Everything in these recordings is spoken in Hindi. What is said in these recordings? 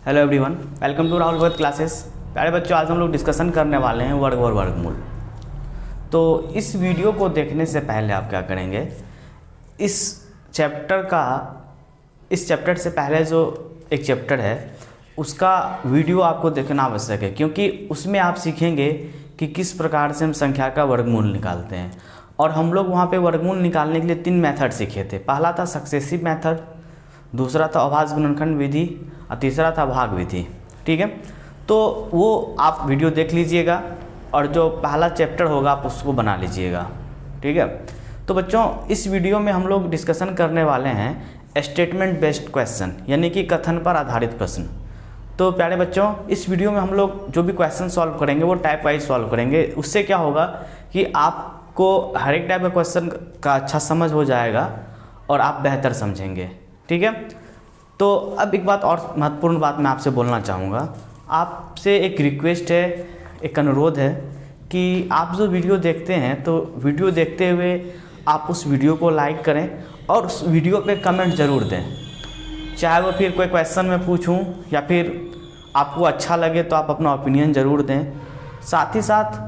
Hello everyone, welcome to Rahul Bhagat classes. प्यारे बच्चों, आज हम लोग डिस्कशन करने वाले हैं वर्ग और वर्गमूल। तो इस वीडियो को देखने से पहले आप क्या करेंगे, इस चैप्टर से पहले जो एक चैप्टर है उसका वीडियो आपको देखना आवश्यक है, क्योंकि उसमें आप सीखेंगे कि किस प्रकार से हम संख्या का वर्गमूल निकालते हैं। और हम लोग वहाँ पे वर्गमूल निकालने के लिए 3 मेथड सीखे थे। पहला था सक्सेसिव मेथड, दूसरा था अभाज्य गुणनखंड विधि और तीसरा था भाग विधि। ठीक है, तो वो आप वीडियो देख लीजिएगा और जो पहला चैप्टर होगा आप उसको बना लीजिएगा। ठीक है, तो बच्चों इस वीडियो में हम लोग डिस्कशन करने वाले हैं स्टेटमेंट बेस्ड क्वेश्चन, यानी कि कथन पर आधारित प्रश्न। तो प्यारे बच्चों, इस वीडियो में हम लोग जो भी क्वेश्चन सॉल्व करेंगे वो टाइप वाइज सॉल्व करेंगे। उससे क्या होगा कि आपको हर एक टाइप का क्वेश्चन का अच्छा समझ हो जाएगा और आप बेहतर समझेंगे। ठीक है, तो अब एक बात और महत्वपूर्ण बात मैं आपसे बोलना चाहूँगा। आपसे एक रिक्वेस्ट है, एक अनुरोध है कि आप जो वीडियो देखते हैं तो वीडियो देखते हुए आप उस वीडियो को लाइक करें और उस वीडियो पे कमेंट ज़रूर दें। चाहे वो फिर कोई क्वेश्चन मैं पूछूं या फिर आपको अच्छा लगे तो आप अपना ओपिनियन ज़रूर दें। साथ ही साथ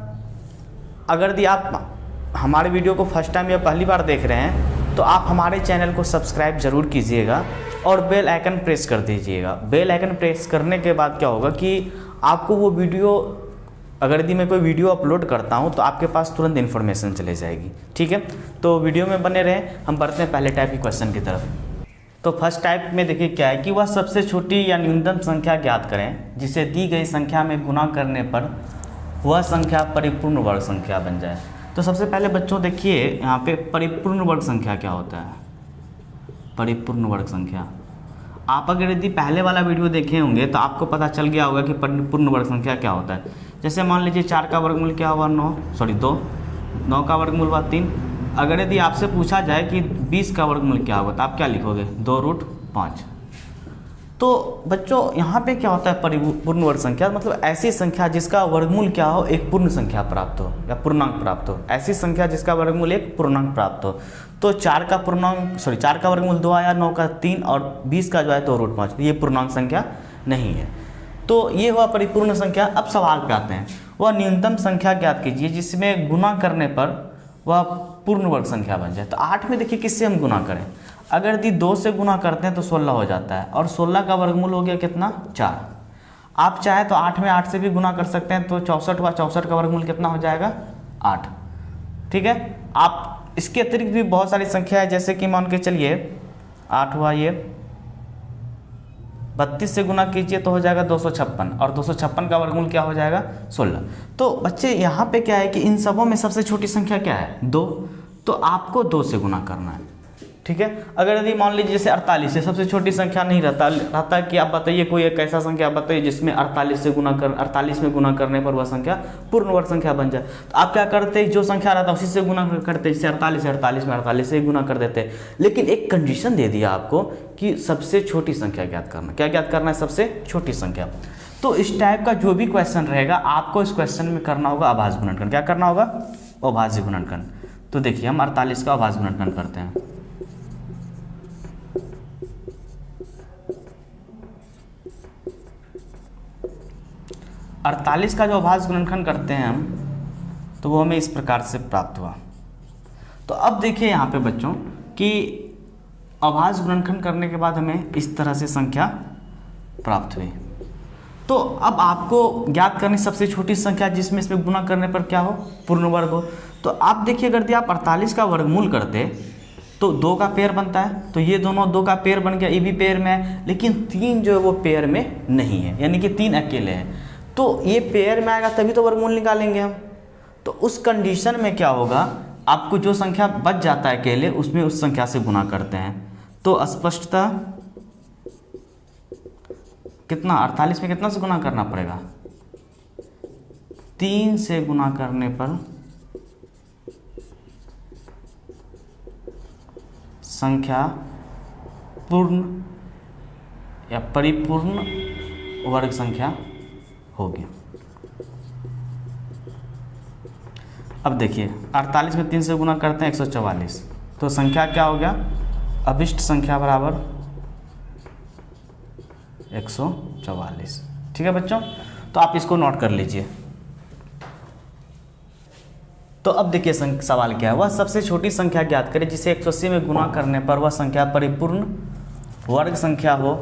अगर यदि आप हमारे वीडियो को फर्स्ट टाइम या पहली बार देख रहे हैं तो आप हमारे चैनल को सब्सक्राइब ज़रूर कीजिएगा और बेल आइकन प्रेस कर दीजिएगा। बेल आइकन प्रेस करने के बाद क्या होगा कि आपको वो वीडियो, अगर यदि मैं कोई वीडियो अपलोड करता हूँ तो आपके पास तुरंत इन्फॉर्मेशन चले जाएगी। ठीक है, तो वीडियो में बने रहें। हम बढ़ते हैं पहले टाइप की क्वेश्चन की तरफ। तो फर्स्ट टाइप में देखिए क्या है कि वह सबसे छोटी या न्यूनतम संख्या ज्ञात करें जिसे दी गई संख्या में गुणा करने पर वह संख्या परिपूर्ण वर्ग संख्या बन जाए। तो सबसे पहले बच्चों देखिए यहाँ पे परिपूर्ण वर्ग संख्या क्या होता है। परिपूर्ण वर्ग संख्या, आप अगर यदि पहले वाला वीडियो देखे होंगे तो आपको पता चल गया होगा कि परिपूर्ण वर्ग संख्या क्या होता है। जैसे मान लीजिए 4 का वर्गमूल क्या हुआ 2, 9 का वर्गमूल हुआ 3। अगर यदि आपसे पूछा जाए कि 20 का वर्गमूल क्या होगा तो आप क्या लिखोगे, 2√5। तो बच्चों यहाँ पे क्या होता है परिपूर्ण वर्ग संख्या, मतलब ऐसी संख्या जिसका वर्गमूल क्या हो एक पूर्ण संख्या प्राप्त हो या पूर्णांक प्राप्त हो। ऐसी संख्या जिसका वर्गमूल एक पूर्णांक प्राप्त हो। तो 4 का वर्गमूल 2 आया, 9 का 3 और 20 का जो है 2√5, ये पूर्णांक संख्या नहीं है। तो ये हुआ परिपूर्ण संख्या। अब सवाल पे आते हैं, वह न्यूनतम संख्या ज्ञात कीजिए जिसमें गुना करने पर वह पूर्ण वर्ग संख्या बन जाए। तो 8 में देखिए किससे हम गुना करें। अगर यदि 2 से गुना करते हैं तो 16 हो जाता है और 16 का वर्गमूल हो गया कितना, 4। आप चाहे तो 8 में 8 से भी गुना कर सकते हैं तो 64 हुआ, 64 का वर्गमूल कितना हो जाएगा, 8। ठीक है, आप इसके अतिरिक्त भी बहुत सारी संख्या है, जैसे कि मान के चलिए 8 हुआ, ये 32 से गुना कीजिए तो हो जाएगा 256 और 256 का वर्गमूल क्या हो जाएगा, 16। तो बच्चे यहाँ पे क्या है कि इन सबों में सबसे छोटी संख्या क्या है, 2। तो आपको 2 से गुना करना है। ठीक है, अगर यदि मान लीजिए जैसे 48 है, सबसे छोटी संख्या नहीं रहता कि आप बताइए कोई एक ऐसा संख्या आप बताइए जिसमें 48 में गुना करने पर वह संख्या पूर्ण वर्ग संख्या बन जाए। तो आप क्या करते, जो संख्या रहता है उसी से गुना करते, जैसे 48 है 48 में 48 से ही गुना कर देते। लेकिन एक कंडीशन दे दिया आपको कि सबसे छोटी संख्या ज्ञात करना। क्या ज्ञात करना है, सबसे छोटी संख्या। तो इस टाइप का जो भी क्वेश्चन रहेगा आपको इस क्वेश्चन में करना होगा अभाज्य गुणनखंड। क्या करना होगा, अभाज्य गुणनखंड। तो देखिए हम 48 का अभाज्य गुणनखंड करते हैं। अड़तालीस का जो अभाज्य गुणनखंड करते हैं हम, तो वो हमें इस प्रकार से प्राप्त हुआ। तो अब देखिए यहाँ पे बच्चों कि अभाज्य गुणनखंड करने के बाद हमें इस तरह से संख्या प्राप्त हुई। तो अब आपको ज्ञात करनी सबसे छोटी संख्या जिसमें इसमें गुना करने पर क्या हो, पूर्ण वर्ग हो। तो आप देखिए अगर यदि आप 48 का वर्गमूल करते तो 2 का पेयर बनता है, तो ये दोनों 2 का पेयर बन गया, ये भी पेयर में है, लेकिन 3 जो है वो पेयर में नहीं है, यानी कि 3 अकेले हैं। तो ये पेयर में आएगा तभी तो वर्गमूल निकालेंगे हम। तो उस कंडीशन में क्या होगा, आपको जो संख्या बच जाता है अकेले उसमें उस संख्या से गुना करते हैं। तो स्पष्टतः कितना, 48 में कितना से गुना करना पड़ेगा, 3 से गुना करने पर संख्या पूर्ण या परिपूर्ण वर्ग संख्या होगी। अब देखिए 48 में 3 से गुना करते हैं 144, तो संख्या क्या हो गया, अभिष्ट संख्या बराबर 144। ठीक है बच्चों, तो आप इसको नोट कर लीजिए। तो अब देखिए सवाल क्या है, वह सबसे छोटी संख्या ज्ञात करें जिसे 180 में गुणा करने पर वह संख्या परिपूर्ण वर्ग संख्या हो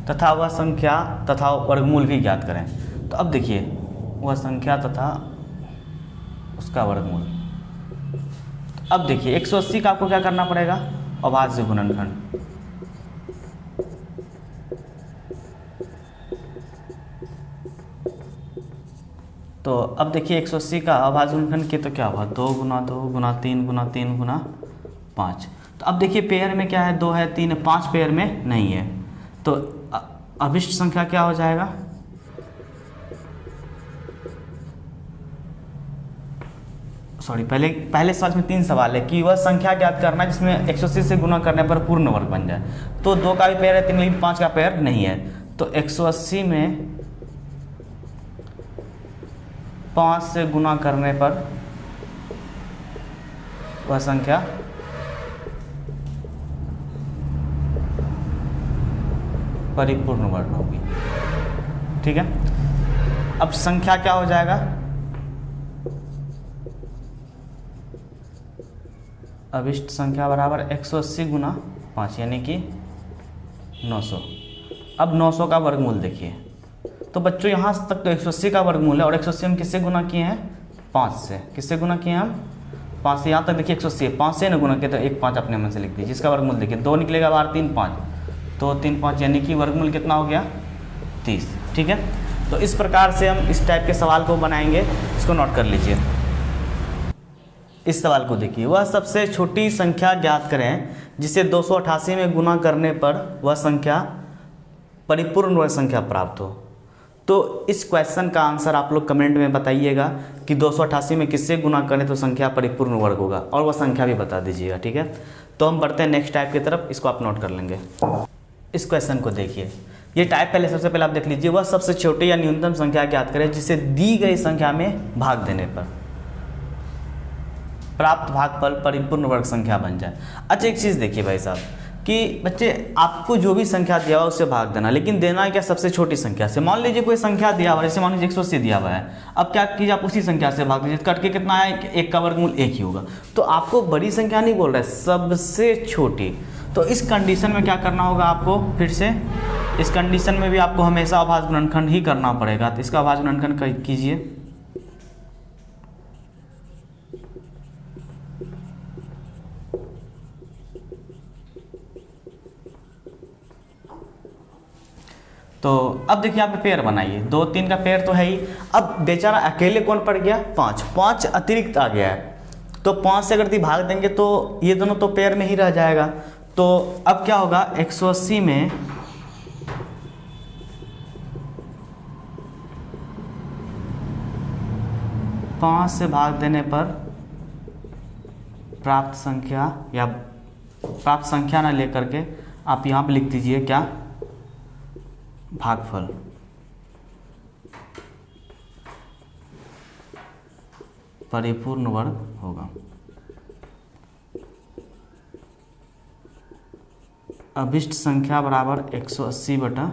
तथा वह संख्या तथा वर्गमूल भी ज्ञात करें। तो अब देखिए वह संख्या तथा उसका वर्गमूल। अब देखिए 180 का आपको क्या करना पड़ेगा, अभाज्य गुणनखंड। तो अब देखिए 180 का अभाज्य गुणनखंड के तो क्या होगा, 2 गुना 2 गुना 3 गुना 3 गुना 5। तो अब देखिए पेयर में क्या है, 2 है 3 है, 5 पेयर में नहीं है। तो अभिष्ट संख्या क्या हो जाएगा, सॉरी पहले सवाल में 3 सवाल है कि वह संख्या ज्ञात करना है जिसमें 180 से गुना करने पर पूर्ण वर्ग बन जाए। तो 2 का भी पेयर है 3, लेकिन 5 का पेयर नहीं है। तो 180 में 5 से गुना करने पर वह संख्या परिपूर्ण वर्ग होगी। ठीक है, अब संख्या क्या हो जाएगा, अभिष्ट संख्या बराबर 180 गुना 5 यानी कि 900। अब 900 का वर्गमूल देखिए। तो बच्चों यहाँ तक तो 180 का वर्गमूल है और 180 हम किससे गुना किए हैं, 5 से। किससे गुना किए हैं हम, 5 से। यहाँ तक देखिए 180 है, 5 से ना गुना किए तो 1 5 अपने मन से लिख दीजिए। जिसका वर्गमूल देखिए 2 निकलेगा बाहर, 3 5, तो 3 5 यानी कि वर्गमूल कितना हो गया, 30। ठीक है, तो इस प्रकार से हम इस टाइप के सवाल को बनाएंगे। इसको नोट कर लीजिए। इस सवाल को देखिए, वह सबसे छोटी संख्या ज्ञात करें जिसे 288 में गुना करने पर वह संख्या परिपूर्ण वर्ग संख्या प्राप्त हो। तो इस क्वेश्चन का आंसर आप लोग कमेंट में बताइएगा कि 288 में किससे गुना करें तो संख्या परिपूर्ण वर्ग होगा, और वह संख्या भी बता दीजिएगा। ठीक है, तो हम बढ़ते हैं नेक्स्ट टाइप की तरफ। इसको आप नोट कर लेंगे। इस क्वेश्चन को देखिए, ये टाइप पहले सबसे पहले आप देख लीजिए। वह सबसे छोटी या न्यूनतम संख्या ज्ञात करें जिसे दी गई संख्या में भाग देने पर प्राप्त भागफल परिपूर्ण वर्ग संख्या बन जाए। अच्छा एक चीज़ देखिए भाई साहब कि बच्चे आपको जो भी संख्या दिया हुआ उससे भाग देना, लेकिन देना है क्या, सबसे छोटी संख्या से। मान लीजिए कोई संख्या दिया हुआ है, जैसे मान लीजिए 180 दिया हुआ है। अब क्या कीजिए, आप उसी संख्या से भाग दीजिए। कट के कितना है, 1 का वर्गमूल 1 ही होगा। तो आपको बड़ी संख्या नहीं बोल रहा है, सबसे छोटी। तो इस कंडीशन में क्या करना होगा आपको, फिर से इस कंडीशन में भी आपको हमेशा अभाज्य गुणनखंड ही करना पड़ेगा। तो इसका अभाज्य गुणनखंड कीजिए। तो अब देखिए यहाँ पे पेयर बनाइए, 2 3 का पेयर तो है ही। अब बेचारा अकेले कौन पड़ गया, 5 5 अतिरिक्त आ गया है। तो 5 से अगर भाग देंगे तो ये दोनों तो पेयर में ही रह जाएगा। तो अब क्या होगा, 180 में 5 से भाग देने पर प्राप्त संख्या, या प्राप्त संख्या ना लेकर के आप यहाँ पे लिख दीजिए क्या, भागफल। परिपूर्ण वर्ग होगा। अभिष्ट संख्या बराबर 180 बटा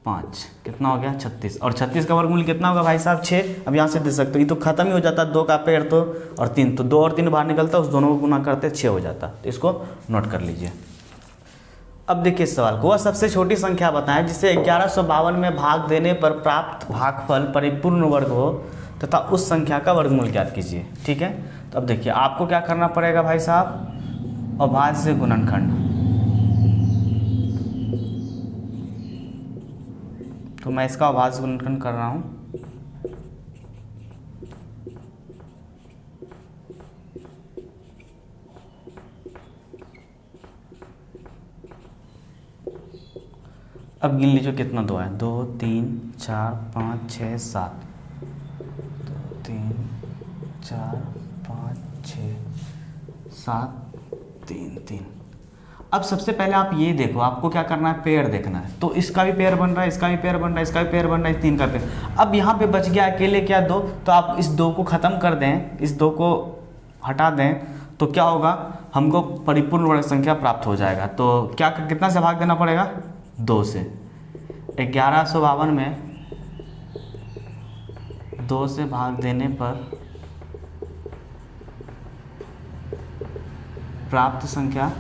5 कितना हो गया, 36। और 36 का वर्गमूल कितना होगा भाई साहब, 6। अब यहाँ से दे सकते हो, ये तो खत्म ही हो जाता, 2 का पेयर तो और 3, तो 2 और 3 बाहर निकलता, उस दोनों को गुना करते 6 हो जाता। तो इसको नोट कर लीजिए। अब देखिए इस सवाल को, वह सबसे छोटी संख्या बताएं जिसे 1152 में भाग देने पर प्राप्त भागफल परिपूर्ण वर्ग हो तथा उस संख्या का वर्गमूल ज्ञात कीजिए। ठीक है, तो अब देखिए आपको क्या करना पड़ेगा भाई साहब, अभाज्य गुणनखंड। तो मैं इसका अभाज्य गुणनखंड कर रहा हूँ। अब गिन लीजिए कितना 2 है, 2 3 4 5 6 7, 2 3 4 5 6 7 3 3। अब सबसे पहले आप ये देखो, आपको क्या करना है, पेयर देखना है। तो इसका भी पेयर बन रहा है, इसका भी पेयर बन रहा है, इसका भी पेयर बन रहा है, 3 का पेयर। अब यहाँ पे बच गया अकेले क्या, 2। तो आप इस 2 को ख़त्म कर दें, इस 2 को हटा दें, तो क्या होगा, हमको परिपूर्ण वर्ग संख्या प्राप्त हो जाएगा। तो क्या कितना से भाग देना पड़ेगा, 2 से। 1152 में 2 से भाग देने पर प्राप्त संख्या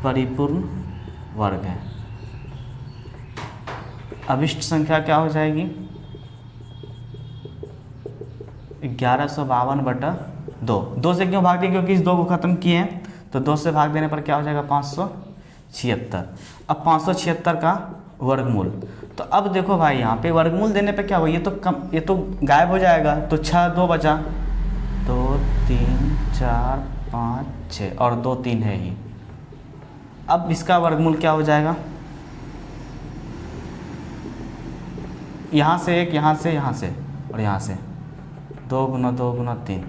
परिपूर्ण वर्ग है। अभिष्ट संख्या क्या हो जाएगी? 1152/2। 2 से क्यों भाग दिए? क्योंकि इस 2 को ख़त्म किए हैं, तो 2 से भाग देने पर क्या हो जाएगा? 576। अब 576 का वर्गमूल, तो अब देखो भाई यहाँ पे वर्गमूल देने पे क्या हुआ? ये तो गायब हो जाएगा, तो 6 2 बचा, 2 3 4 5 6 और 2 3 है ही। अब इसका वर्गमूल क्या हो जाएगा? यहाँ से 1, यहाँ से और यहाँ से 2 × 2 × 3,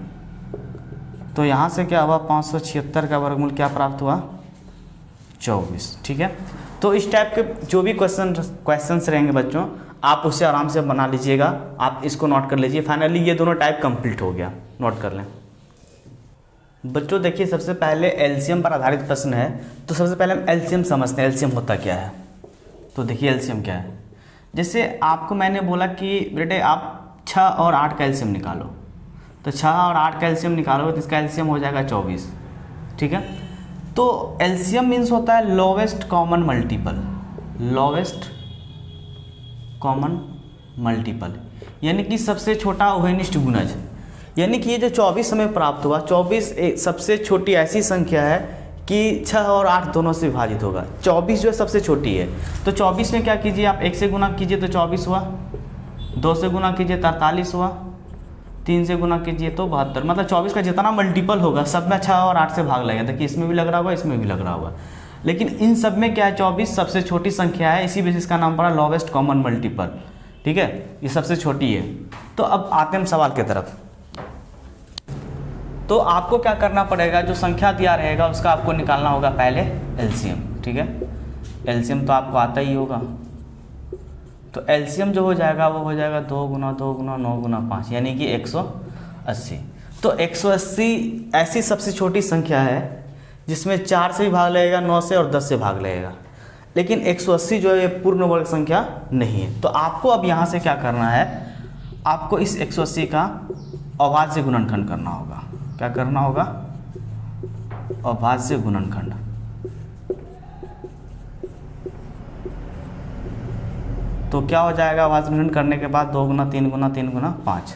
तो यहाँ से क्या हुआ? 576 का वर्गमूल क्या प्राप्त हुआ? 24। ठीक है, तो इस टाइप के जो भी क्वेश्चंस रहेंगे बच्चों, आप उसे आराम से बना लीजिएगा, आप इसको नोट कर लीजिए। फाइनली ये दोनों टाइप कंप्लीट हो गया, नोट कर लें। बच्चों देखिए, सबसे पहले एलसीएम पर आधारित प्रश्न है, तो सबसे पहले हम एलसीएम समझते हैं। एलसीएम होता क्या है? तो देखिए एलसीएम क्या है। जैसे आपको मैंने बोला कि बेटे आप 6 और 8 का एलसीएम निकालो, तो 6 और 8 का एलसीएम निकालो तो इसका एलसीएम हो जाएगा 24। ठीक है, तो एलसीएम मीन्स होता है lowest common multiple. Lowest common multiple यानी कि सबसे छोटा उभयनिष्ठ गुणज। यानी कि ये जो 24 हमें प्राप्त हुआ, 24 सबसे छोटी ऐसी संख्या है कि 6 और 8 दोनों से विभाजित होगा। 24 जो है सबसे छोटी है, तो 24 में क्या कीजिए? आप 1 से गुना कीजिए तो 24 हुआ, 2 से गुना कीजिए 43 हुआ, 3 से गुना कीजिए तो 72। मतलब 24 का जितना मल्टीपल होगा सब में 6 और 8 से भाग लगेगा। देखिए इसमें भी लग रहा होगा, इसमें भी लग रहा होगा, लेकिन इन सब में क्या है? 24 सबसे छोटी संख्या है, इसी वजह से इसका नाम पड़ा लोवेस्ट कॉमन मल्टीपल। ठीक है, ये सबसे छोटी है। तो अब आते हैं सवाल की तरफ। तो आपको क्या करना पड़ेगा? जो संख्या दिया रहेगा उसका आपको निकालना होगा पहले एलसीएम। ठीक है, एलसीएम तो आपको आता ही होगा। तो एलसीएम जो हो जाएगा वो हो जाएगा 2 × 2 × 9 × 5 यानी कि 180। तो 180 ऐसी सबसे छोटी संख्या है जिसमें 4 से भी भाग लगेगा, 9 से और 10 से भाग लगेगा, लेकिन 180 जो है पूर्ण वर्ग संख्या नहीं है। तो आपको अब यहाँ से क्या करना है? आपको इस 180 का अभाज्य गुणनखंड करना होगा। क्या करना होगा? अभाज्य गुणनखंड। तो क्या हो जाएगा? अभाज्य गुणन करने के बाद 2 × 3 × 3 × 5।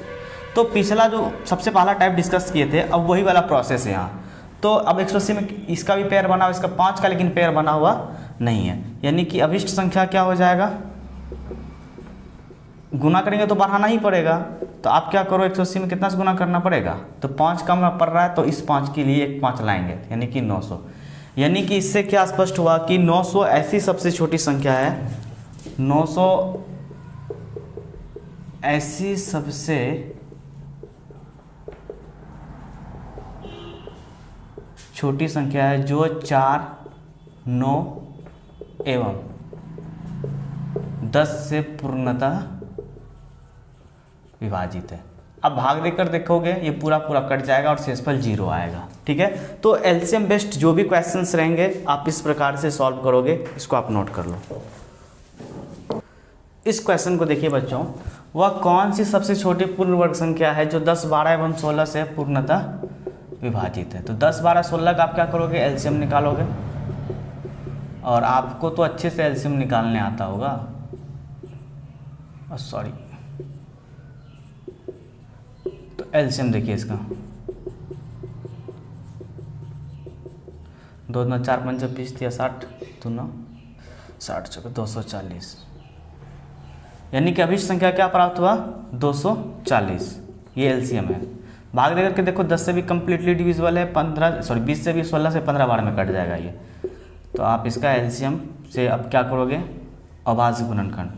तो पिछला जो सबसे पहला टाइप डिस्कस किए थे, अब वही वाला प्रोसेस है यहाँ। तो अब 180 में इसका भी पेयर बना हुआ, इसका 5 का लेकिन पेयर बना हुआ नहीं है, यानी कि अभिष्ट संख्या क्या हो जाएगा? गुना करेंगे तो बढ़ाना ही पड़ेगा। तो आप क्या करो, 180 में कितना से गुना करना पड़ेगा? तो 5 कम पड़ रहा है, तो इस 5 के लिए एक 5 लाएंगे, यानी कि 900। यानी कि इससे क्या स्पष्ट हुआ कि 900 ऐसी सबसे छोटी संख्या है, 900 ऐसी सबसे छोटी संख्या है जो 4, 9 एवं 10 से पूर्णतः विभाजित है। अब भाग देकर देखोगे ये पूरा कट जाएगा और शेषफल 0 आएगा। ठीक है, तो एलसीएम बेस्ड जो भी क्वेश्चंस रहेंगे आप इस प्रकार से सॉल्व करोगे, इसको आप नोट कर लो। इस क्वेश्चन को देखिए बच्चों, वह कौन सी सबसे छोटी पूर्ण वर्ग संख्या है जो 10, 12 एवं 16 से पूर्णतः विभाजित है? तो 10, 12, 16 का आप क्या करोगे? एलसीएम निकालोगे, और आपको तो अच्छे से एलसीएम निकालने आता होगा। सॉरी, तो एलसीएम देखिए इसका 2 × 4 × 5 = 20, 60 2 9 60 240, यानी कि अभिष्ट संख्या क्या प्राप्त हुआ? 240। ये एलसीएम है। भाग दे करके देखो 10 से भी कम्प्लीटली डिविजिबल है, 20 से भी 16 से 15 बार में कट जाएगा ये। तो आप इसका एलसीएम से अब क्या करोगे? अभाज्य गुणनखंड।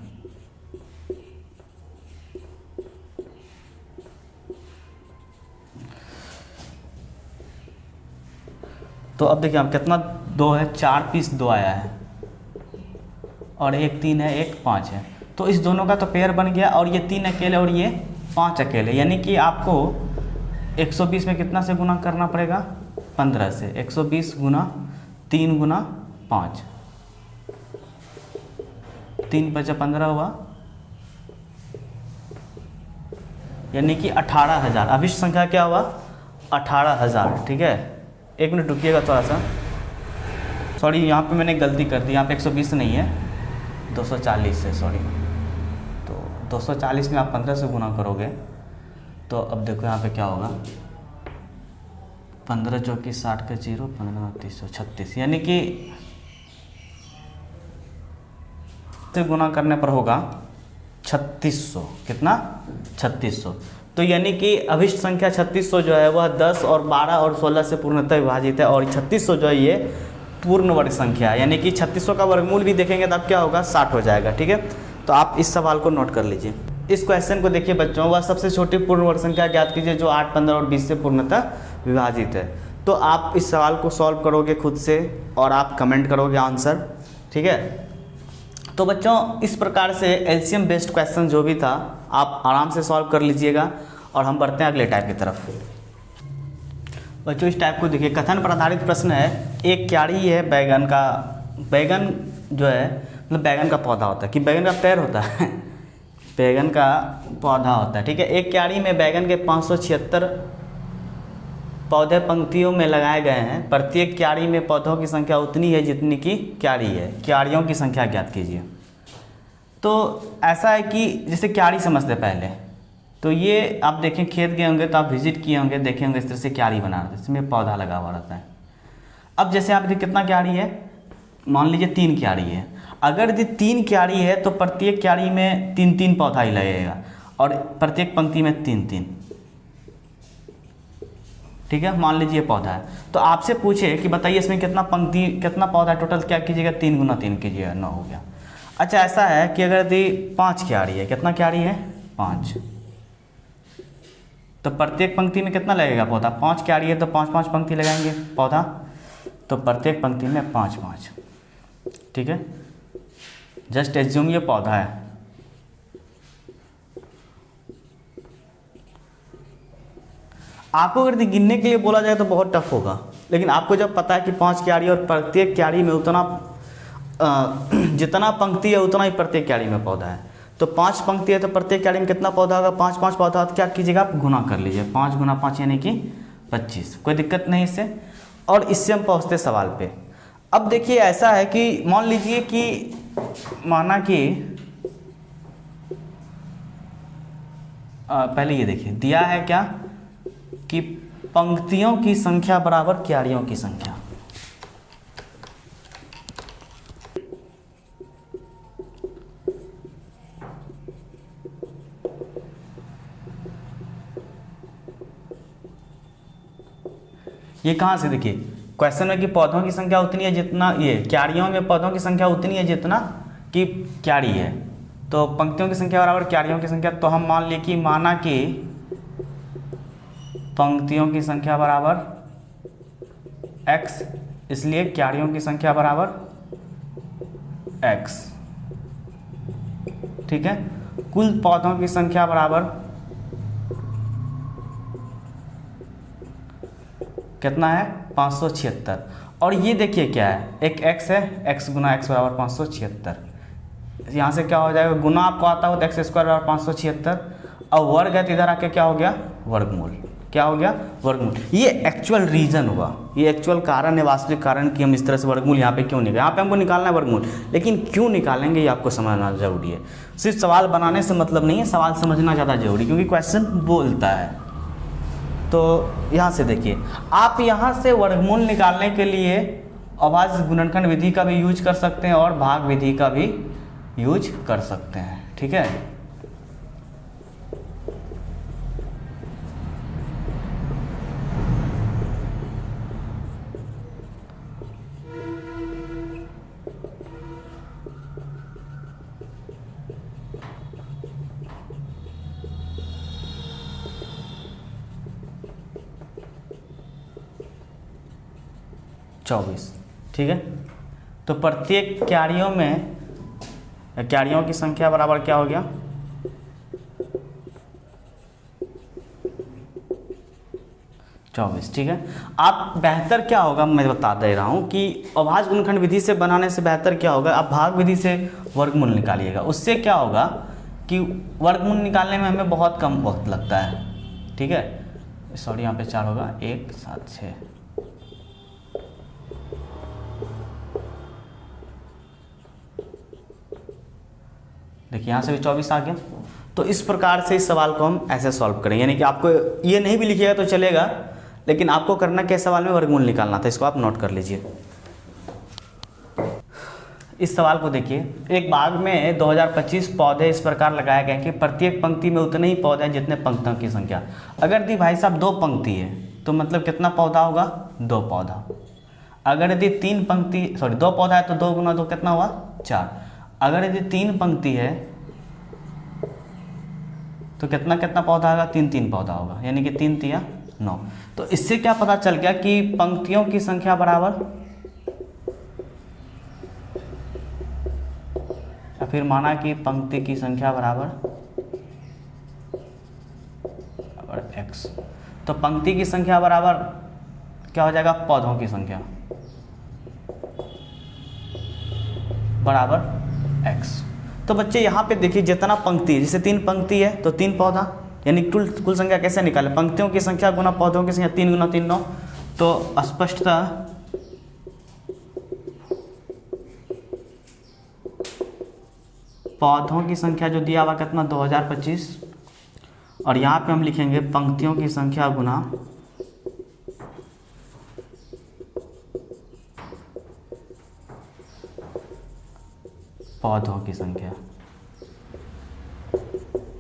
तो अब देखिए आप कितना 2 है, 4 पीस 2 आया है, और एक 3 है, एक 5 है। तो इस दोनों का तो पेयर बन गया, और ये 3 अकेले और ये 5 अकेले, यानी कि आपको 120 में कितना से गुना करना पड़ेगा? 15 से। 120 × 3 × 5 3 × 5 = 15 हुआ, यानी कि 18,000। अभिष्ट संख्या क्या हुआ? 18,000। ठीक है, 1 मिनट रुकिएगा थोड़ा सा, सॉरी यहाँ पे मैंने गलती कर दी, यहाँ पे 120 नहीं है 240 है, सॉरी। तो 240 में आप 15 से गुना करोगे तो अब देखो यहाँ पे क्या होगा, 15 चौकी 60 का 0, 15 336, यानी कि से गुना करने पर होगा 3600। कितना? 3600। तो यानी कि अभिष्ट संख्या 3600 जो है वह 10 और 12 और 16 से पूर्णतः विभाजित है, और 3600 जो है ये पूर्ण वर्ग संख्या है, यानी कि 3600 का वर्गमूल भी देखेंगे तब क्या होगा? 60 हो जाएगा। ठीक है, तो आप इस सवाल को नोट कर लीजिए। इस क्वेश्चन को देखिए बच्चों, वह सबसे छोटी पूर्ण वर्ग संख्या ज्ञात कीजिए जो 8, 15 और 20 से पूर्णतः विभाजित है। तो आप इस सवाल को सॉल्व करोगे खुद से और आप कमेंट करोगे आंसर। ठीक है, तो बच्चों इस प्रकार से एलसीएम बेस्ड क्वेश्चन जो भी था आप आराम से सॉल्व कर लीजिएगा। और हम बढ़ते हैं अगले टाइप की तरफ। बच्चों इस टाइप को देखिए, कथन पर आधारित प्रश्न है। एक क्यारी है बैगन का, बैगन जो है मतलब बैगन का पौधा होता है कि बैगन का पेड़ होता है बैगन का पौधा होता है। ठीक है, एक क्यारी में बैगन के 576 पौधे पंक्तियों में लगाए गए हैं। प्रत्येक क्यारी में पौधों की संख्या उतनी है जितनी की क्यारी है। क्यारियों की संख्या ज्ञात कीजिए। तो ऐसा है कि जैसे क्यारी समझते पहले, तो ये आप देखें खेत गए होंगे तो आप विजिट किए होंगे, देखे होंगे इस तरह से क्यारी बना रहता है, इसमें पौधा लगा हुआ रहता है। अब जैसे आप देखिए कितना क्यारी है, मान लीजिए 3 क्यारी है। अगर यदि 3 क्यारी है तो प्रत्येक क्यारी में 3-3 पौधा ही लगेगा, और प्रत्येक पंक्ति में 3-3। ठीक है, मान लीजिए पौधा है, तो आपसे पूछे कि बताइए इसमें कितना पंक्ति कितना पौधा टोटल, क्या कीजिएगा? 3 × 3 कीजिएगा, 9 हो गया। अच्छा ऐसा है कि अगर यदि 5 क्यारी है, कितना क्यारी है? 5, तो प्रत्येक पंक्ति में कितना लगेगा पौधा? 5 क्यारी है तो 5-5 पंक्ति लगाएंगे पौधा, तो प्रत्येक पंक्ति में 5-5। ठीक है, जस्ट एज्यूम ये पौधा है। आपको अगर गिनने के लिए बोला जाए तो बहुत टफ होगा, लेकिन आपको जब पता है कि 5 क्यारी और प्रत्येक क्यारी में उतना जितना पंक्ति है उतना ही प्रत्येक क्यारी में पौधा है, तो 5 पंक्ति है तो प्रत्येक क्यारी में कितना पौधा होगा? 5-5 पौधा। तो क्या कीजिएगा आप? गुना कर लीजिए, 5 × 5 यानी कि 25। कोई दिक्कत नहीं इससे। और इससे हम पहुँचते सवाल पे। अब देखिए ऐसा है कि मान लीजिए कि माना कि पहले ये देखिए दिया है क्या कि पंक्तियों की संख्या बराबर क्यारियों की संख्या। ये कहाँ से देखिए क्वेश्चन में कि पौधों की संख्या उतनी है जितना, ये क्यारियों में पौधों की संख्या उतनी है जितना कि क्यारी है, तो पंक्तियों की संख्या बराबर क्यारियों की संख्या। तो हम मान लिए कि माना कि पंक्तियों की संख्या बराबर x, इसलिए क्यारियों की संख्या बराबर x। ठीक है, कुल पौधों की संख्या बराबर कितना है? 576। और ये देखिए क्या है, एक x है, x × x बराबर 576। यहाँ से क्या हो जाएगा? गुना आपको आता हो तो x² बराबर 576, और वर्ग है तो इधर आके क्या हो गया? वर्गमूल। क्या हो गया? वर्गमूल। ये एक्चुअल रीजन हुआ, ये एक्चुअल कारण है, वास्तविक कारण कि हम इस तरह से वर्गमूल यहाँ पे क्यों निकालें। यहाँ पे हमको निकालना है वर्गमूल, लेकिन क्यों निकालेंगे ये आपको समझना जरूरी है। सिर्फ सवाल बनाने से मतलब नहीं है, सवाल समझना ज़्यादा जरूरी, क्योंकि क्वेश्चन बोलता है। तो यहाँ से देखिए, आप यहाँ से वर्गमूल निकालने के लिए अभाज्य गुणनखंड विधि का भी यूज कर सकते हैं और भाग विधि का भी यूज कर सकते हैं। ठीक है, ठीक है, तो प्रत्येक क्यारियों में क्यारियों की संख्या बराबर क्या हो गया? 24, ठीक है। आप बेहतर क्या होगा मैं बता दे रहा हूँ कि अभाज्य गुणनखंड विधि से बनाने से बेहतर क्या होगा, आप भाग विधि से वर्गमूल निकालिएगा। उससे क्या होगा कि वर्गमूल निकालने में हमें बहुत कम वक्त लगता है, ठीक है। सॉरी यहाँ पे 4 होगा, 1 7 6। देखिए यहाँ से भी 24 आ गया। तो इस प्रकार से इस सवाल को हम ऐसे सॉल्व करेंगे, यानी कि आपको ये नहीं भी लिखिएगा तो चलेगा, लेकिन आपको करना क्या सवाल में वर्गमूल निकालना था, इसको आप नोट कर लीजिए। इस सवाल को देखिए, एक बाग में 2025 पौधे इस प्रकार लगाए गए कि प्रत्येक पंक्ति में उतने ही पौधे हैं जितने पंक्तियों की संख्या। अगर दी भाई साहब 2 पंक्ति है तो मतलब कितना पौधा होगा, 2 पौधा। अगर यदि 3 पंक्ति 2 पौधा है तो 2 गुना 2 कितना हुआ, 4। अगर यदि 3 पंक्ति है तो कितना कितना पौधा होगा, 3 पौधा होगा, यानी कि 3 तिया 9। तो इससे क्या पता चल गया कि पंक्तियों की संख्या बराबर, या फिर माना कि पंक्ति की संख्या बराबर x। तो पंक्ति की संख्या बराबर क्या हो जाएगा, पौधों की संख्या बराबर x। तो बच्चे यहाँ पे देखिए जितना पंक्ति है, जैसे 3 पंक्ति है तो 3 पौधा, यानी कुल संख्या कैसे निकालें, पंक्तियों की संख्या गुना पौधों की संख्या, 3 गुना 3 9। तो स्पष्टतः पौधों की संख्या जो दिया हुआ कितना 2025, और यहाँ पे हम लिखेंगे पंक्तियों की संख्या गुना पौधों की संख्या।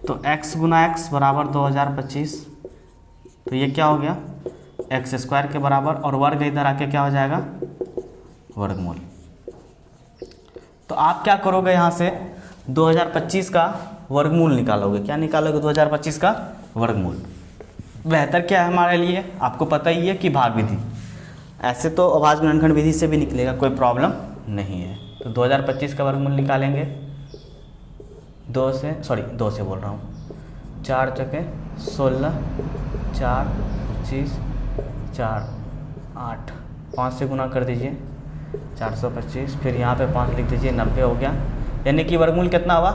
तो x गुना x बराबर 2025, तो ये क्या हो गया x² के बराबर, और वर्ग इधर आके क्या हो जाएगा, वर्गमूल। तो आप क्या करोगे, यहाँ से 2025 का वर्गमूल निकालोगे। क्या निकालोगे, 2025 का वर्गमूल। बेहतर क्या है हमारे लिए, आपको पता ही है कि भाग विधि, ऐसे तो अभाज्य गुणनखंड विधि से भी निकलेगा, कोई प्रॉब्लम नहीं है। तो 2025 का वर्गमूल निकालेंगे 2 से बोल रहा हूँ, 4 चौके 16, 4 25, 4 8, 5 से गुना कर दीजिए 425, फिर यहाँ पे 5 लिख दीजिए, 90 हो गया। यानी कि वर्गमूल कितना हुआ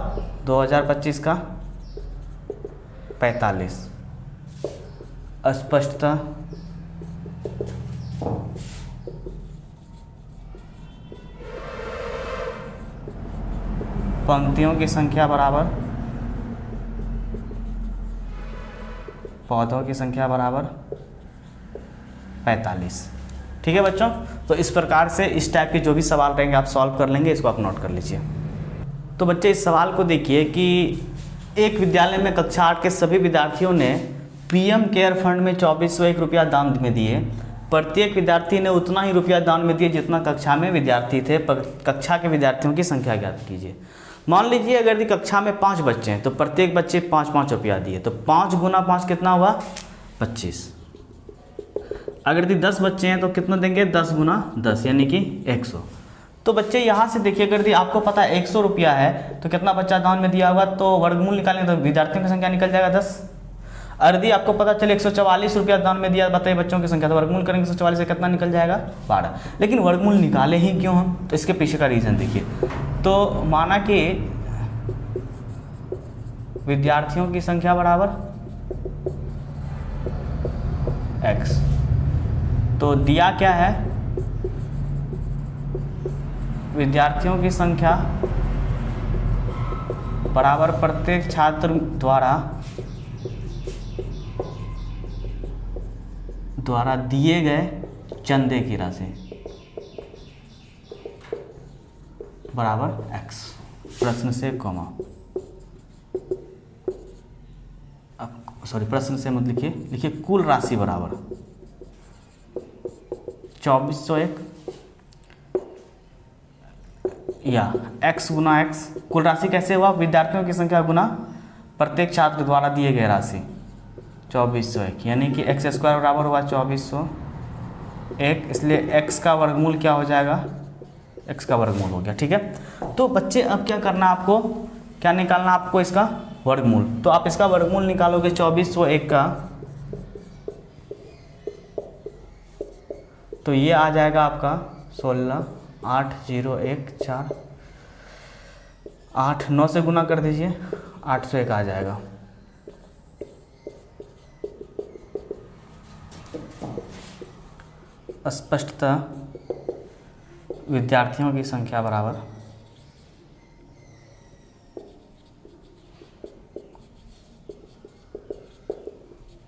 2025 का 45। स्पष्टता पंक्तियों की संख्या बराबर पौधों की संख्या बराबर 45। ठीक है बच्चों, तो इस प्रकार से इस टाइप के जो भी सवाल रहेंगे आप सॉल्व कर लेंगे, इसको आप नोट कर लीजिए। तो बच्चे इस सवाल को देखिए कि एक विद्यालय में कक्षा 8 के सभी विद्यार्थियों ने पीएम केयर फंड में 2401 रुपया दान में दिए। प्रत्येक विद्यार्थी ने उतना ही रुपया दान में दिए जितना कक्षा में विद्यार्थी थे। कक्षा के विद्यार्थियों की संख्या ज्ञात कीजिए। मान लीजिए अगर यदि कक्षा में 5 बच्चे हैं तो प्रत्येक बच्चे 5-5 रुपया दिए, तो 5 गुना 5 कितना हुआ 25। अगर यदि 10 बच्चे हैं तो कितना देंगे 10 गुना 10 यानी कि 100। तो बच्चे यहाँ से देखिए अगर यदि आपको पता है 100 रुपया है तो कितना बच्चा दान में दिया होगा, तो वर्गमूल निकालेंगे तो विद्यार्थियों की संख्या निकल जाएगा 10। और यदि आपको पता चले 144 रुपया दान में दिया, बताइए बच्चों की संख्या, तो वर्गमूल करेंगे 144 से कितना निकल जाएगा 12। लेकिन वर्गमूल निकाले ही क्यों हम, तो इसके पीछे का रीज़न देखिए। तो माना कि विद्यार्थियों की संख्या बराबर x, तो दिया क्या है विद्यार्थियों की संख्या बराबर प्रत्येक छात्र द्वारा दिए गए चंदे की राशि बराबर x। प्रश्न से कॉमा, प्रश्न से मत लिखिए कुल राशि बराबर 2401 या x गुना x। कुल राशि कैसे हुआ, विद्यार्थियों की संख्या गुना प्रत्येक छात्र द्वारा दिए गए राशि 2401, यानी कि x² बराबर हुआ 2401, इसलिए x का वर्गमूल क्या हो जाएगा, x का वर्गमूल हो गया। ठीक है, तो बच्चे अब क्या करना है आपको, क्या निकालना आपको इसका वर्गमूल। तो आप इसका वर्गमूल निकालोगे 2401 का तो ये आ जाएगा आपका 16, 8, 0, 1, 4, 8, 9 से गुना कर दीजिए, 801 आ जाएगा। स्पष्टतः विद्यार्थियों की संख्या बराबर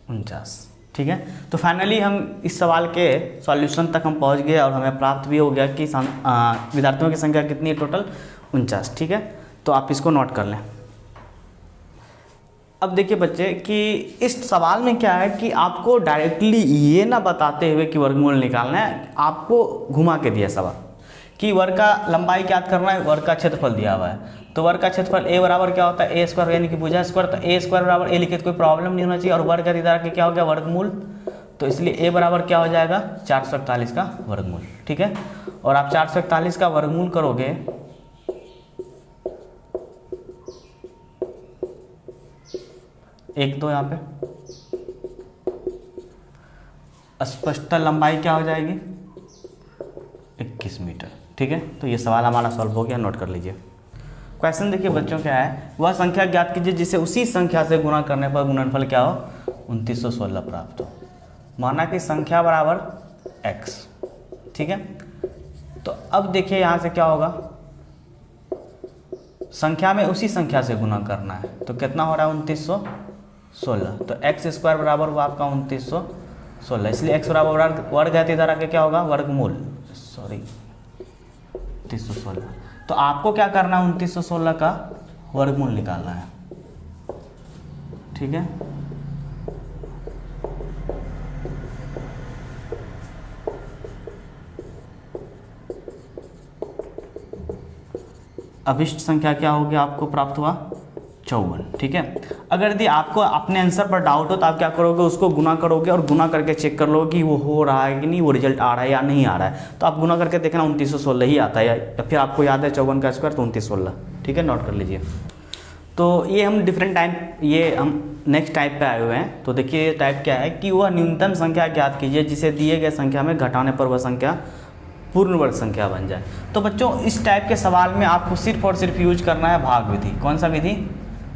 49। ठीक है, तो फाइनली हम इस सवाल के सॉल्यूशन तक हम पहुंच गए और हमें प्राप्त भी हो गया कि विद्यार्थियों की संख्या कितनी है टोटल, 49। ठीक है, तो आप इसको नोट कर लें। अब देखिए बच्चे कि इस सवाल में क्या है कि आपको डायरेक्टली ये ना बताते हुए कि वर्गमूल निकालना है, आपको घुमा के दिया सवाल कि वर्ग का लंबाई ज्ञात करना है, वर्ग का क्षेत्रफल दिया हुआ है। तो वर्ग का क्षेत्रफल ए बराबर क्या होता है, ए स्क्वायर यानी कि भुजा स्क्वायर। तो ए स्क्वायर बराबर ए लिखे तो कोई प्रॉब्लम नहीं होना चाहिए। और वर्ग का दिया के क्या हो गया, वर्गमूल। तो इसलिए ए बराबर क्या हो जाएगा, 441 का वर्गमूल। ठीक है, और आप 441 का वर्गमूल करोगे एक दो, यहाँ पे स्पष्टता लंबाई क्या हो जाएगी, 21 मीटर। ठीक है, तो ये सवाल हमारा सॉल्व हो गया, नोट कर लीजिए। क्वेश्चन देखिए बच्चों क्या है, वह संख्या ज्ञात कीजिए जिसे उसी संख्या से गुणा करने पर गुणनफल क्या हो, 2916 प्राप्त हो। माना कि संख्या बराबर x। ठीक है, तो अब देखिए यहाँ से क्या होगा, संख्या में उसी संख्या से गुणा करना है। तो कितना हो रहा है, 2916। तो एक्स स्क्वायर बराबर हुआ आपका 2916, इसलिए x बराबर वर्ग है, इधर आके क्या होगा, वर्गमूल, सॉरी 2916। तो आपको क्या करना है, 2916 का वर्गमूल निकालना है। ठीक है, अभिष्ट संख्या क्या होगी, आपको प्राप्त हुआ 54। ठीक है, अगर यदि आपको अपने आंसर पर डाउट हो तो आप क्या करोगे, उसको गुना करोगे और गुना करके चेक कर लो कि वो हो रहा है कि नहीं, वो रिजल्ट आ रहा है या नहीं आ रहा है। तो आप गुना करके देखना 2916 ही आता है, या फिर आपको याद है 54 का स्क्वायर तो 2916। ठीक है, नोट कर लीजिए। तो ये हम डिफरेंट टाइप, ये हम नेक्स्ट टाइप पे आए हुए हैं। तो देखिए ये टाइप क्या है कि वह न्यूनतम संख्या ज्ञात कीजिए जिसे दिए गए संख्या में घटाने पर वह संख्या पूर्ण वर्ग संख्या बन जाए। तो बच्चों इस टाइप के सवाल में आपको सिर्फ और सिर्फ यूज करना है भाग विधि। कौन सा विधि,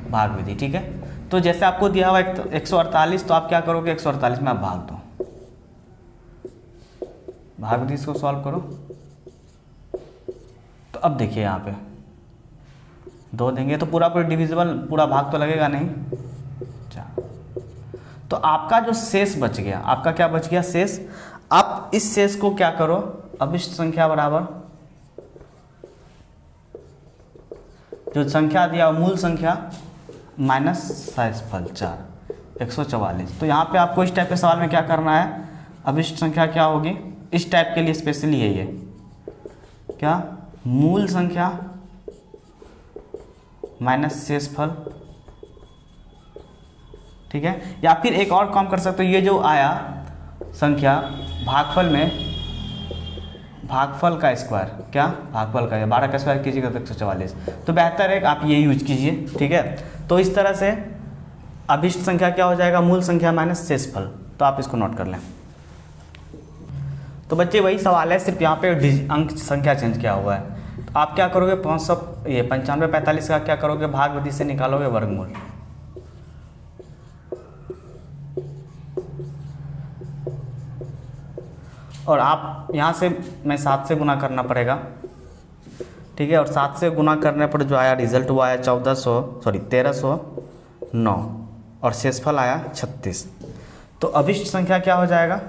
भाग विधि। ठीक है, तो जैसे आपको दिया हुआ 148, तो आप क्या करोगे, 148 में आप भाग दो, भाग विधि इसको सॉल्व करो। तो अब देखिए यहाँ पे 2 देंगे तो पूरा डिविजिबल, पूरा भाग तो लगेगा नहीं, 4। तो आपका जो शेष बच गया, आपका क्या बच गया, शेष। आप इस शेष को क्या करो, अभिष्ट संख्या बराबर जो संख्या दिया मूल संख्या माइनस शेषफल 4, 144। तो यहाँ पे आपको इस टाइप के सवाल में क्या करना है, अभिष्ट संख्या क्या होगी, इस टाइप के लिए स्पेशली है ये क्या, मूल संख्या माइनस शेषफल। ठीक है, या फिर एक और काम कर सकते हो, ये जो आया संख्या भागफल में, भागफल का स्क्वायर, क्या भागफल का, 12 का स्क्वायर कीजिएगा तो 144। तो बेहतर है कि आप ये यूज कीजिए। ठीक है, तो इस तरह से अभिष्ट संख्या क्या हो जाएगा, मूल संख्या माइनस शेषफल। तो आप इसको नोट कर लें। तो बच्चे वही सवाल है, सिर्फ यहाँ पे अंक संख्या चेंज किया हुआ है। तो आप क्या करोगे, 9545 का क्या करोगे, भाग विधि से निकालोगे वर्गमूल। और आप यहाँ से मैं 7 से गुना करना पड़ेगा। ठीक है, और 7 से गुना करने पर जो आया रिजल्ट वो आया 1309 और शेषफल आया 36। तो अभिष्ट संख्या क्या हो जाएगा,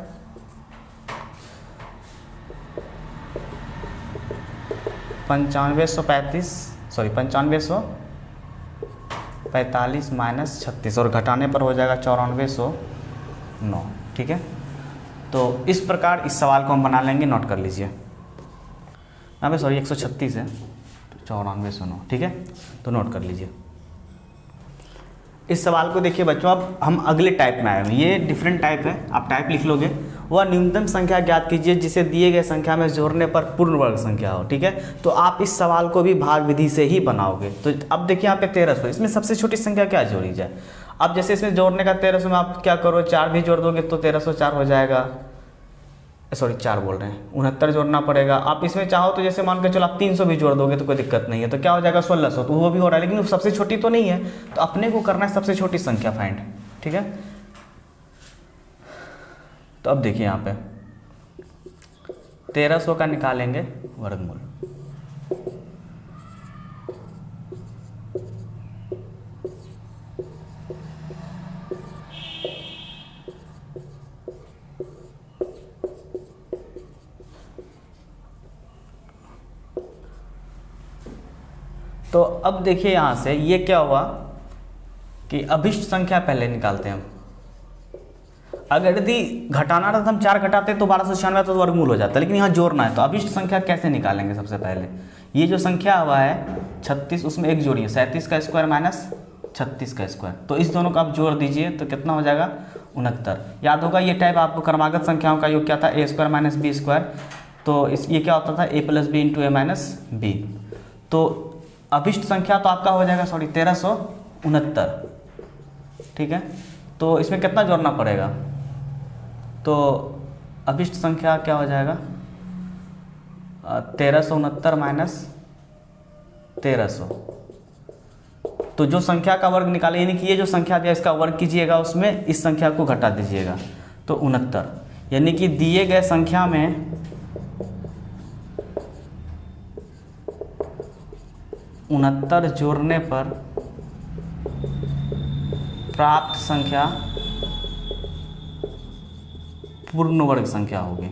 9545 माइनस 36 और घटाने पर हो जाएगा 9409। ठीक है, तो इस प्रकार इस सवाल को हम बना लेंगे, नोट कर लीजिए। यहाँ पे सॉरी 136 है, तो 9409। ठीक है, तो नोट कर लीजिए इस सवाल को। देखिए बच्चों अब हम अगले टाइप में आए हैं, ये डिफरेंट टाइप है, आप टाइप लिख लोगे। वह न्यूनतम संख्या ज्ञात कीजिए जिसे दिए गए संख्या में जोड़ने पर पूर्ण वर्ग संख्या हो। ठीक है, तो आप इस सवाल को भी भाग विधि से ही बनाओगे। तो अब देखिए यहाँ पे 1300, इसमें सबसे छोटी संख्या क्या जोड़ी जाए। अब जैसे इसमें जोड़ने का 1300 में आप क्या करो, 4 भी जोड़ दोगे तो 1304 हो जाएगा। सॉरी 4 बोल रहे हैं, 69 जोड़ना पड़ेगा। आप इसमें चाहो तो जैसे मान के चलो आप 300 भी जोड़ दोगे तो कोई दिक्कत नहीं है, तो क्या हो जाएगा 1600, तो वो भी हो रहा है, लेकिन वो सबसे छोटी तो नहीं है, तो अपने को करना है सबसे छोटी संख्या फाइंड। ठीक है, तो अब देखिए यहाँ पे 1300 का निकालेंगे वर्गमूल। तो अब देखिए यहाँ से ये क्या हुआ कि अभिष्ट संख्या पहले निकालते हैं हम। अगर यदि घटाना था तो हम 4 घटाते तो 1296 तो वर्गमूल हो जाता, लेकिन यहाँ जोड़ना है तो अभिष्ट संख्या कैसे निकालेंगे। सबसे पहले ये जो संख्या हुआ है 36, उसमें एक जोड़िए 37 का स्क्वायर माइनस 36 का स्क्वायर, तो इस दोनों का आप जोड़ दीजिए तो कितना हो जाएगा 69। याद होगा ये टाइप आपको क्रमागत संख्याओं का योग क्या था, ए स्क्वायर माइनस बी स्क्वायर, तो इस ये क्या होता था ए प्लस बी इंटू ए माइनस बी। तो अभिष्ट संख्या तो आपका हो जाएगा 1369। ठीक है, तो इसमें कितना जोड़ना पड़ेगा, तो अभिष्ट संख्या क्या हो जाएगा 1369 माइनस 1300। तो जो संख्या का वर्ग निकाले, यानी कि ये जो संख्या दिया इसका वर्ग कीजिएगा, उसमें इस संख्या को घटा दीजिएगा तो 69, यानी कि दिए गए संख्या में 69 जोड़ने पर प्राप्त संख्या पूर्ण वर्ग संख्या होगी।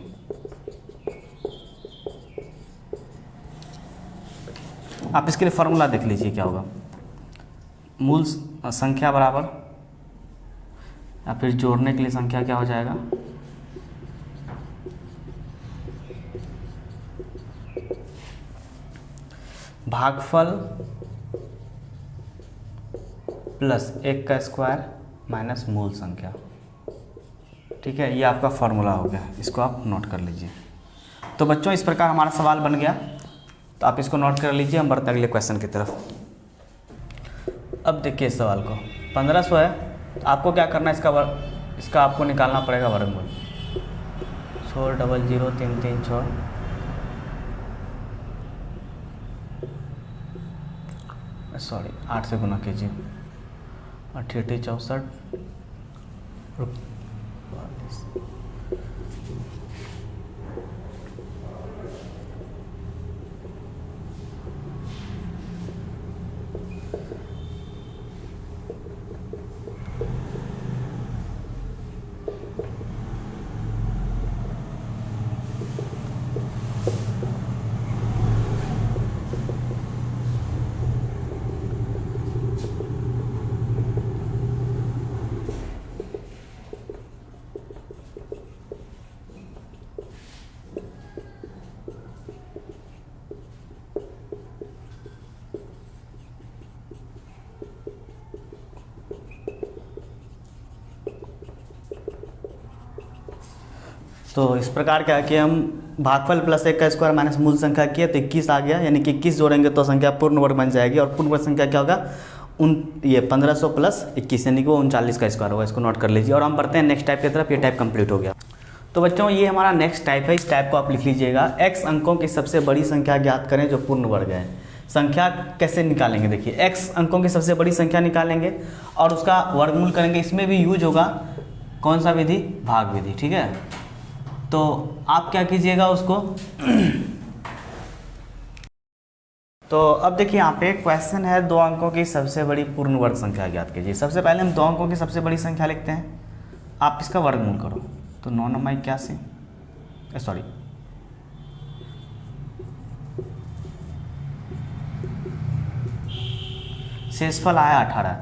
आप इसके लिए फॉर्मूला देख लीजिए क्या होगा, मूल संख्या बराबर या फिर जोड़ने के लिए संख्या क्या हो जाएगा, भागफल प्लस 1 का स्क्वायर माइनस मूल संख्या। ठीक है, ये आपका फॉर्मूला हो गया, इसको आप नोट कर लीजिए। तो बच्चों इस प्रकार हमारा सवाल बन गया, तो आप इसको नोट कर लीजिए। हम बढ़ते अगले क्वेश्चन की तरफ। अब देखिए इस सवाल को 1500 है, तो आपको क्या करना है, इसका आपको निकालना पड़ेगा वर्गमूल। 400336 सॉरी 8 से गुना कीजिए, 88 64 तो इस प्रकार क्या कि हम भागफल प्लस 1 का स्क्वायर माइनस मूल संख्या किए तो 21 आ गया, यानी कि 21 जोड़ेंगे तो संख्या पूर्ण वर्ग बन जाएगी। और पूर्ण वर्ग संख्या क्या होगा, ये 1500 प्लस 21 यानी कि वो 39 का स्क्वायर होगा। इसको नोट कर लीजिए और हम बढ़ते हैं नेक्स्ट टाइप की तरफ। ये टाइप कंप्लीट हो गया। तो बच्चों ये हमारा नेक्स्ट टाइप है, इस टाइप को आप लिख लीजिएगा। x अंकों की सबसे बड़ी संख्या ज्ञात करें जो पूर्ण वर्ग है। संख्या कैसे निकालेंगे, देखिए x अंकों की सबसे बड़ी संख्या निकालेंगे और उसका वर्गमूल करेंगे। इसमें भी यूज होगा कौन सा विधि, भाग विधि। ठीक है, तो आप क्या कीजिएगा उसको तो अब देखिए यहाँ पे क्वेश्चन है 2 अंकों की सबसे बड़ी पूर्ण वर्ग संख्या ज्ञात कीजिए। सबसे पहले हम 2 अंकों की सबसे बड़ी संख्या लिखते हैं, आप इसका वर्गमूल करो तो 9 9 81 सॉरी शेषफल आया 18।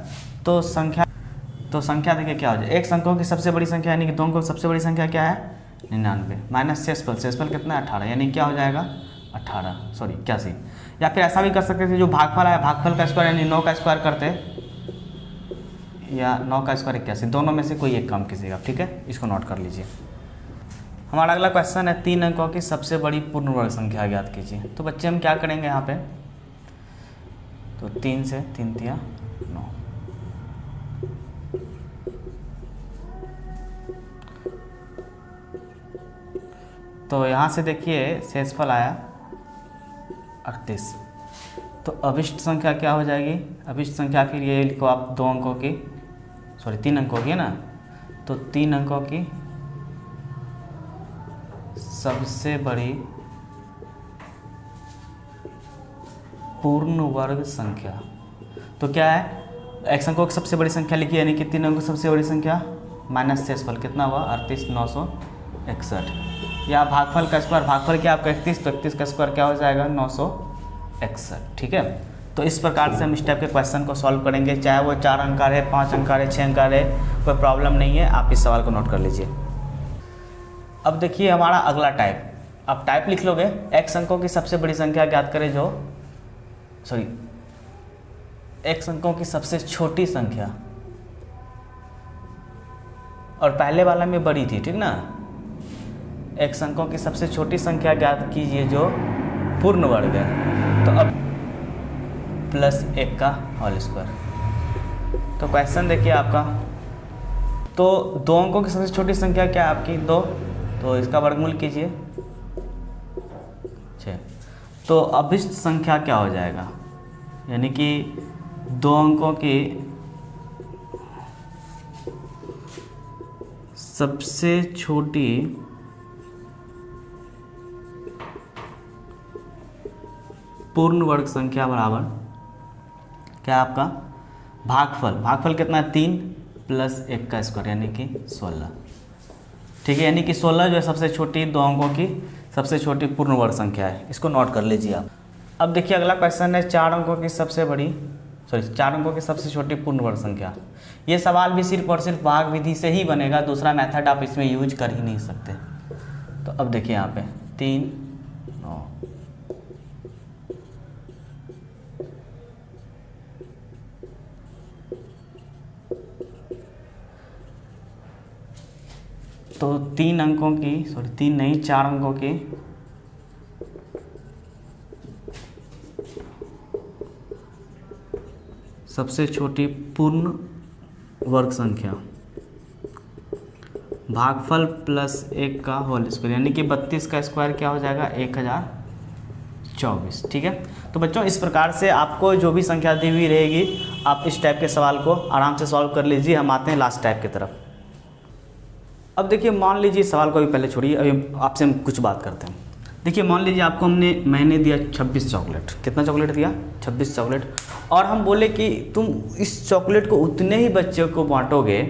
तो संख्या देखिए क्या हो जाए, x अंकों की सबसे बड़ी संख्या यानी कि 2 अंकों की सबसे बड़ी संख्या क्या है 99 माइनस शेषफल कितना है 18, यानी क्या हो जाएगा 81। या फिर ऐसा भी कर सकते थे, जो भागफल है भागफल का स्क्वायर यानी 9 का स्क्वायर करते या 9 का स्क्वायर 81, दोनों में से कोई एक काम कीजिएगा। ठीक है, इसको नोट कर लीजिए। हमारा अगला क्वेश्चन है 3 अंकों की सबसे बड़ी पूर्ण वर्ग संख्या ज्ञात कीजिए। तो बच्चे हम क्या करेंगे यहाँ पे, तो 3 से 3 तिया 9। तो यहाँ से देखिए शेषफल आया 38। तो अभिष्ट संख्या क्या हो जाएगी? अभिष्ट संख्या फिर ये लिखो आप 2 अंकों की, सॉरी 3 अंकों की है ना, तो 3 अंकों की सबसे बड़ी पूर्ण वर्ग संख्या। तो क्या है? x अंकों की सबसे बड़ी संख्या लिखी, यानी कि 3 अंकों की सबसे बड़ी संख्या माइनस शेषफल कितना हुआ? 38,961, या भागफल का स्क्वायर, भागफल क्या आपका 31, तो 31 का स्क्वायर क्या हो जाएगा? 961। ठीक है, तो इस प्रकार से हम इस टाइप के क्वेश्चन को सॉल्व करेंगे, चाहे वो 4 अंक का रहे, 5 अंक का रहे, 6 अंक का रहे, कोई प्रॉब्लम नहीं है। आप इस सवाल को नोट कर लीजिए। अब देखिए हमारा अगला टाइप, आप टाइप लिख लोगे, x अंकों की सबसे बड़ी संख्या ज्ञात करें, जो सॉरी x अंकों की सबसे छोटी संख्या, और पहले वाला में बड़ी थी, ठीक ना। x अंकों की सबसे छोटी संख्या ज्ञात कीजिए जो पूर्ण वर्ग है, तो अब +1 का होल स्क्वायर। तो क्वेश्चन देखिए आपका, तो 2 अंकों की सबसे छोटी संख्या क्या है आपकी? 2, तो इसका वर्गमूल कीजिए 6। तो अभिष्ट संख्या क्या हो जाएगा? यानी कि 2 अंकों की सबसे छोटी पूर्ण वर्ग संख्या बराबर क्या आपका? भागफल, भागफल कितना है? 3 + 1 का स्क्वायर, यानी कि 16। ठीक है, यानी कि 16 जो है सबसे छोटी 2 अंकों की सबसे छोटी पूर्ण वर्ग संख्या है। इसको नोट कर लीजिए आप। अब देखिए अगला क्वेश्चन है 4 अंकों की सबसे बड़ी, सॉरी 4 अंकों की सबसे छोटी पूर्ण वर्ग संख्या। ये सवाल भी सिर्फ और सिर्फ भाग विधि से ही बनेगा, दूसरा मेथड आप इसमें यूज कर ही नहीं सकते। तो अब देखिए यहाँ पे 3, 9, तो 3 अंकों की, सॉरी 3 नहीं 4 अंकों की सबसे छोटी पूर्ण वर्ग संख्या, भागफल +1 का होल स्क्वायर, यानी कि 32 का स्क्वायर क्या हो जाएगा? 1024। ठीक है, तो बच्चों इस प्रकार से आपको जो भी संख्या दी हुई रहेगी, आप इस टाइप के सवाल को आराम से सॉल्व कर लीजिए। हम आते हैं लास्ट टाइप की तरफ। अब देखिए मान लीजिए सवाल को अभी पहले छोड़िए, अभी आपसे हम कुछ बात करते हैं। देखिए मान लीजिए आपको मैंने दिया 26 चॉकलेट। कितना चॉकलेट दिया? 26 चॉकलेट। और हम बोले कि तुम इस चॉकलेट को उतने ही बच्चों को बांटोगे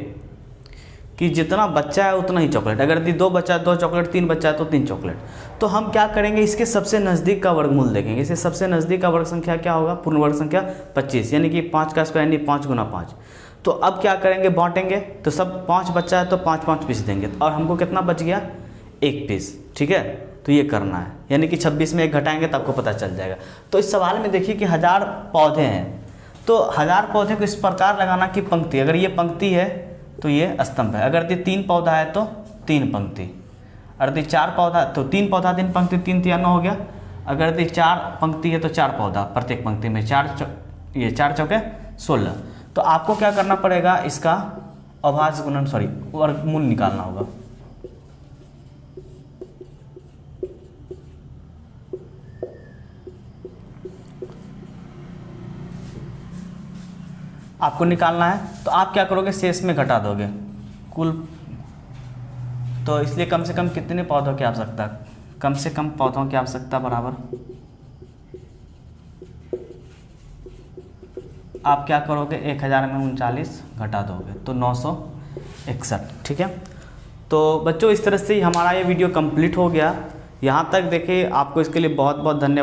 कि जितना बच्चा है उतना ही चॉकलेट। अगर यदि 2 बच्चा 2 चॉकलेट, 3 बच्चा है तो 3 चॉकलेट। तो हम क्या करेंगे? इसके सबसे नज़दीक का वर्गमूल देखेंगे। इससे सबसे नज़दीक का वर्ग संख्या क्या होगा? पूर्ण वर्ग संख्या 25, यानी कि 5 का स्क्वायर, यानी 5 × 5। तो अब क्या करेंगे? बांटेंगे। तो सब 5 बच्चा है तो 5-5 पीस देंगे, और हमको कितना बच गया? 1 पीस। ठीक है, तो ये करना है, यानी कि 26 में 1 घटाएंगे तो आपको पता चल जाएगा। तो इस सवाल में देखिए कि 1000 पौधे हैं, तो 1000 पौधे को इस प्रकार लगाना कि पंक्ति, अगर ये पंक्ति है तो ये स्तंभ है, अगर ये 3 पौधा है तो 3 पंक्ति, अगर ये 4 पौधा तो 3 पौधा 3 पंक्ति, 3 × 9 हो गया। अगर ये 4 पंक्ति है तो 4 पौधा प्रत्येक पंक्ति में, 4 चौके 16। तो आपको क्या करना पड़ेगा? इसका अभाज्य गुणन, सॉरी वर्गमूल निकालना होगा। आपको निकालना है, तो आप क्या करोगे? शेष में घटा दोगे कुल। तो इसलिए कम से कम कितने पौधों की आवश्यकता? कम से कम पौधों की आवश्यकता बराबर आप क्या करोगे? 1000 में 39 घटा दोगे तो 961। ठीक है, तो बच्चों इस तरह से ही हमारा ये वीडियो कंप्लीट हो गया। यहाँ तक देखिए, आपको इसके लिए बहुत बहुत धन्यवाद।